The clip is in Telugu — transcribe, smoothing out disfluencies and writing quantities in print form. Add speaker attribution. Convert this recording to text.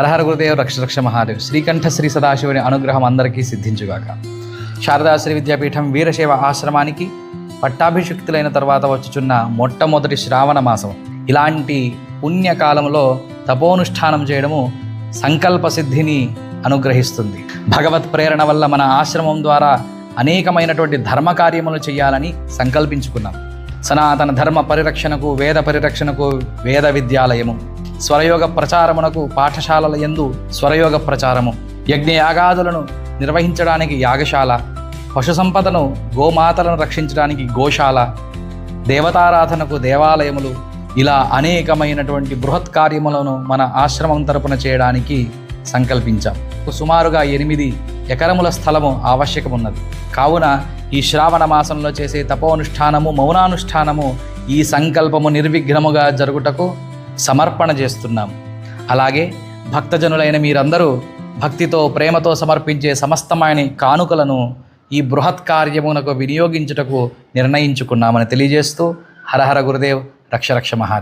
Speaker 1: హరహర గురుదేవ్ రక్ష రక్ష మహాదేవ్. శ్రీకంఠ శ్రీ సదాశివుని అనుగ్రహం అందరికీ సిద్ధించుగాక. శారదా శ్రీ విద్యాపీఠం వీరశైవ ఆశ్రమానికి పట్టాభిషిక్తులైన తర్వాత వచ్చుచున్న మొట్టమొదటి శ్రావణ మాసం. ఇలాంటి పుణ్యకాలంలో తపోనుష్ఠానం చేయడము సంకల్ప సిద్ధిని అనుగ్రహిస్తుంది. భగవత్ ప్రేరణ వల్ల మన ఆశ్రమం ద్వారా అనేకమైనటువంటి ధర్మ కార్యములు చేయాలని సంకల్పించుకున్నాం. సనాతన ధర్మ పరిరక్షణకు, వేద పరిరక్షణకు వేద విద్యాలయము, స్వరయోగ ప్రచారమునకు పాఠశాలల యందు స్వరయోగ ప్రచారము, యజ్ఞయాగాదులను నిర్వహించడానికి యాగశాల, పశు సంపదను గోమాతలను రక్షించడానికి గోశాల, దేవతారాధనకు దేవాలయములు, ఇలా అనేకమైనటువంటి బృహత్ కార్యములను మన ఆశ్రమం తరపున చేయడానికి సంకల్పించాం. సుమారుగా 8 ఎకరముల స్థలము ఆవశ్యకమున్నది. కావున ఈ శ్రావణ మాసంలో చేసే తపోనుష్ఠానము, మౌనానుష్ఠానము ఈ సంకల్పము నిర్విఘ్నముగా జరుగుటకు సమర్పణ చేస్తున్నాము. అలాగే భక్తజనులైన మీరందరూ భక్తితో, ప్రేమతో సమర్పించే సమస్తమైన కానుకలను ఈ బృహత్ కార్యమునకు వినియోగించుటకు నిర్ణయించుకున్నామని తెలియజేస్తూ హరహర గురుదేవ్ రక్ష రక్ష మహాదేవ్.